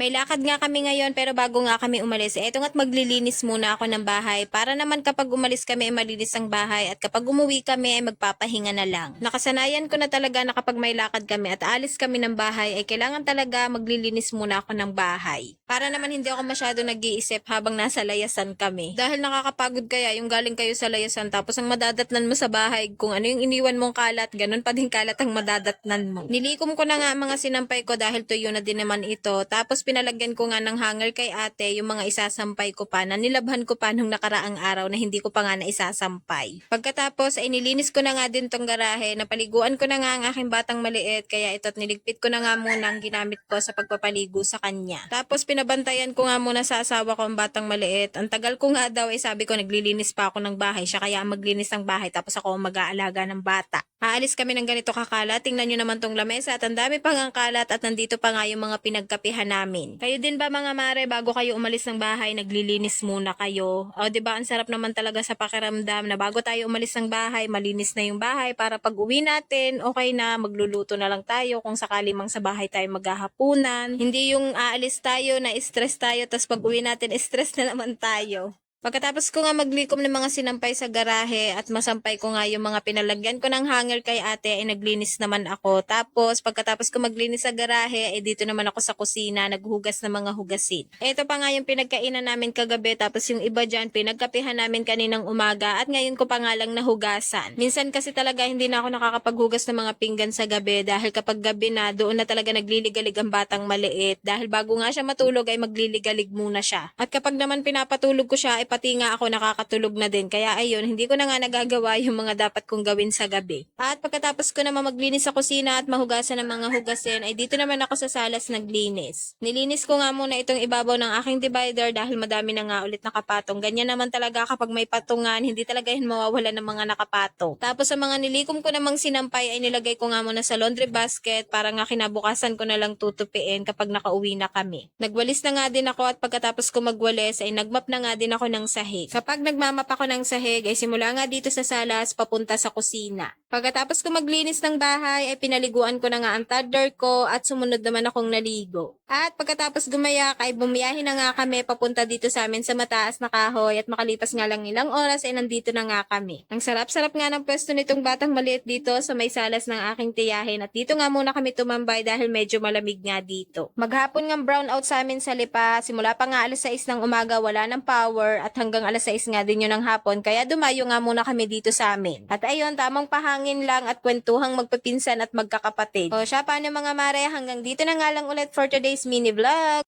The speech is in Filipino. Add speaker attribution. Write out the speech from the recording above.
Speaker 1: May lakad nga kami ngayon pero bago nga kami umalis, eto nga't maglilinis muna ako ng bahay para naman kapag umalis kami ay malinis ang bahay at kapag umuwi kami ay magpapahinga na lang. Nakasanayan ko na talaga na kapag may lakad kami at aalis kami ng bahay ay kailangan talaga maglilinis muna ako ng bahay. Para naman hindi ako masyado nag-iisip habang nasa layasan kami. Dahil nakakapagod kaya yung galing kayo sa layasan tapos ang madadatnan mo sa bahay kung ano yung iniwan mong kalat, ganun pa din kalat ang madadatnan mo. Nilikom ko na nga ang mga sinampay ko dahil tuyo na din naman ito. Tapos pinalagyan ko nga ng hanger kay ate yung mga isasampay ko pa na nilabhan ko pa nung nakaraang araw na hindi ko pa nga na isasampay. Pagkatapos ay nilinis ko na nga din tong garahe, napaliguan ko na nga ang aking batang maliit kaya ito't niligpit ko na nga muna ang ginamit ko sa pagpapaligo sa kanya. Tapos pinabantayan ko nga muna sa asawa ko ang batang maliit. Ang tagal ko nga daw ay sabi ko naglilinis pa ako ng bahay, siya kaya ang maglinis ng bahay tapos ako ang mag-aalaga ng bata. Aalis kami ng ganito kakala, tingnan nyo naman tong lamesa at ang dami pang ang kalat at nandito pa nga yung mga pinagkapihan namin. Kayo din ba mga mare, bago kayo umalis ng bahay, naglilinis muna kayo? O diba ang sarap naman talaga sa pakiramdam na bago tayo umalis ng bahay, malinis na yung bahay para pag uwi natin, okay na, magluluto na lang tayo kung sakali mang sa bahay tayo maghahapunan. Hindi yung aalis tayo na stress tayo tapos pag uwi natin stress na naman tayo. Pagkatapos ko nga maglikom ng mga sinampay sa garahe at masampay ko nga yung mga pinalagyan ko ng hanger kay ate ay naglinis naman ako. Tapos pagkatapos ko maglinis sa garahe ay dito naman ako sa kusina naghugas ng mga hugasin. Ito pa nga yung pinagkainan namin kagabi tapos yung iba dyan pinagkapihan namin kaninang umaga at ngayon ko pa nga lang nahugasan. Minsan kasi talaga hindi na ako nakakapaghugas ng mga pinggan sa gabi dahil kapag gabi na doon na talaga nagliligalig ang batang maliit dahil bago nga siya matulog ay magliligalig muna siya. At kapag naman pinapatulog ko siya ay pati nga ako nakakatulog na din. Kaya ayun, hindi ko na nga nagagawa yung mga dapat kong gawin sa gabi. At pagkatapos ko naman maglinis sa kusina at mahugasan ng mga hugasin, ay dito naman ako sa salas naglinis. Nilinis ko nga muna itong ibabaw ng aking divider dahil madami na nga ulit nakapatong. Ganyan naman talaga kapag may patungan, hindi talaga yun mawawala ng mga nakapatong. Tapos sa mga nilikom ko namang sinampay ay nilagay ko nga muna sa laundry basket para nga kinabukasan ko na lang tutupiin kapag nakauwi na kami. Nagwalis na nga din ako at pagkatapos ko magwalis ay nagmap na nga din ako ng sahig. Kapag nagmamap ako ng sahig ay simula nga dito sa salas papunta sa kusina. Pagkatapos ko maglinis ng bahay ay pinaliguan ko na nga ang toddler ko at sumunod naman akong naligo. At pagkatapos gumayak ay bumiyahin na nga kami papunta dito sa amin sa mataas na kahoy at makalipas nga lang ilang oras ay nandito na nga kami. Ang sarap-sarap nga ng pwesto nitong batang maliit dito sa may salas ng aking tiyahin at dito nga muna kami tumambay dahil medyo malamig nga dito. Maghapon nga brown out sa amin sa lipa, simula pa nga alas 6 ng umaga wala ng power at hanggang alas 6 nga din yun ng hapon kaya dumayo nga muna kami dito sa amin. At ayun, tamang pahangin lang at kwentuhang magpapinsan at magkakapatid. O siya, paano mga mare, hanggang dito na nga lang ulit for today's mini vlog.